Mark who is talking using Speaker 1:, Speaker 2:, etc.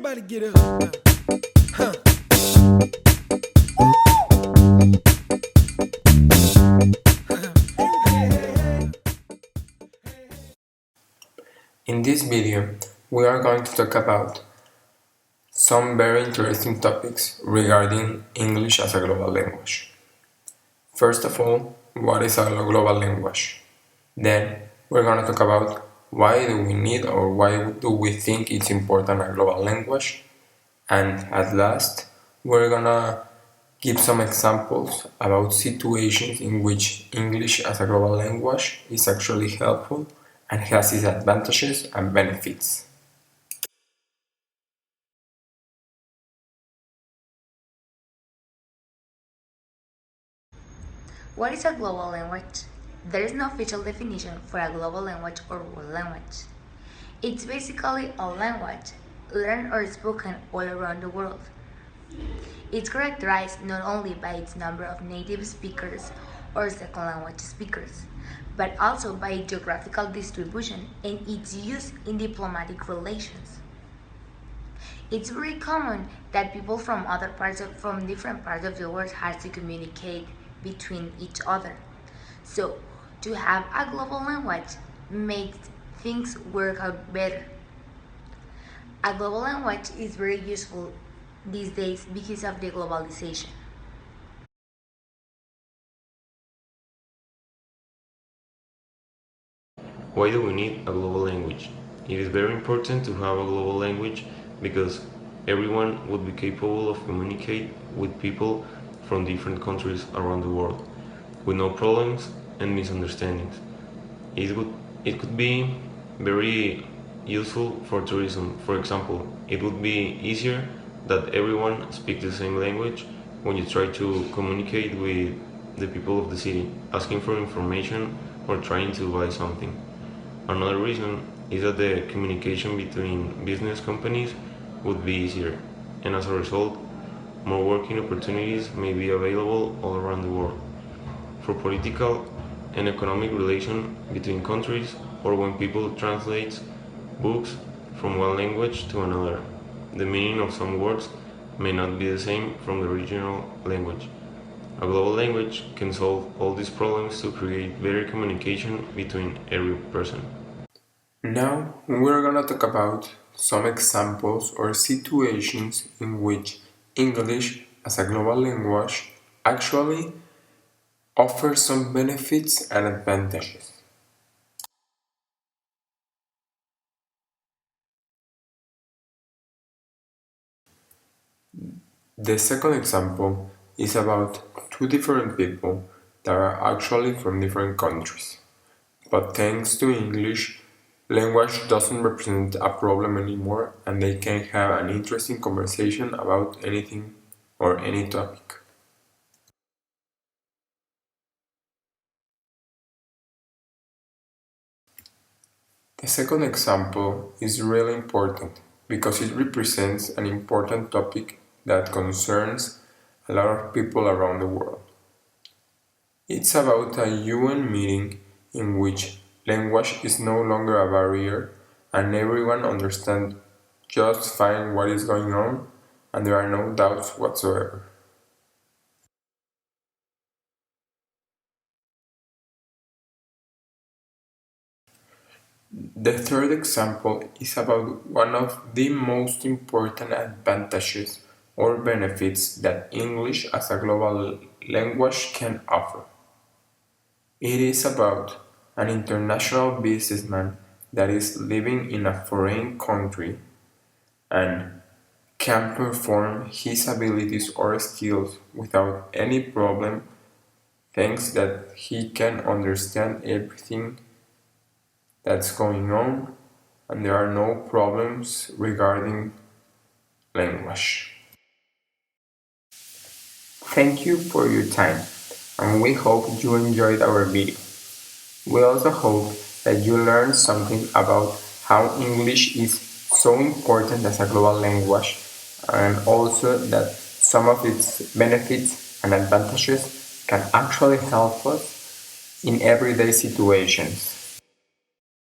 Speaker 1: Everybody get up. Huh.
Speaker 2: In this video, we are going to talk about some very interesting topics regarding English as a global language. First of all, what is a global language? Then, we're going to talk about why do we need or why do we think it's important a global language? And at last, we're going to give some examples about situations in which English as a global language is actually helpful and has its advantages and benefits.
Speaker 3: What is a global language? There is no official definition for a global language or world language. It's basically a language learned or spoken all around the world. It's characterized not only by its number of native speakers or second language speakers, but also by its geographical distribution and its use in diplomatic relations. It's very common that people from different parts of the world have to communicate between each other. So, to have a global language makes things work out better. A global language is very useful these days because of the globalization.
Speaker 4: Why do we need a global language? It is very important to have a global language because everyone would be capable of communicate with people from different countries around the world with no problems and misunderstandings. It could be very useful for tourism. For example, it would be easier that everyone speaks the same language when you try to communicate with the people of the city, asking for information or trying to buy something. Another reason is that the communication between business companies would be easier, and as a result, more working opportunities may be available all around the world. For political and economic relation between countries, or when people translate books from one language to another, the meaning of some words may not be the same from the original language. A global language can solve all these problems to create better communication between every person.
Speaker 2: Now, we're gonna talk about some examples or situations in which English as a global language actually offers some benefits and advantages. The second example is about two different people that are actually from different countries. But thanks to English, language doesn't represent a problem anymore and they can have an interesting conversation about anything or any topic. The second example is really important because it represents an important topic that concerns a lot of people around the world. It's about a UN meeting in which language is no longer a barrier and everyone understands just fine what is going on and there are no doubts whatsoever. The third example is about one of the most important advantages or benefits that English as a global language can offer. It is about an international businessman that is living in a foreign country and can perform his abilities or skills without any problem thanks that he can understand everything that's going on and there are no problems regarding language. Thank you for your time and we hope you enjoyed our video. We also hope that you learned something about how English is so important as a global language and also that some of its benefits and advantages can actually help us in everyday situations.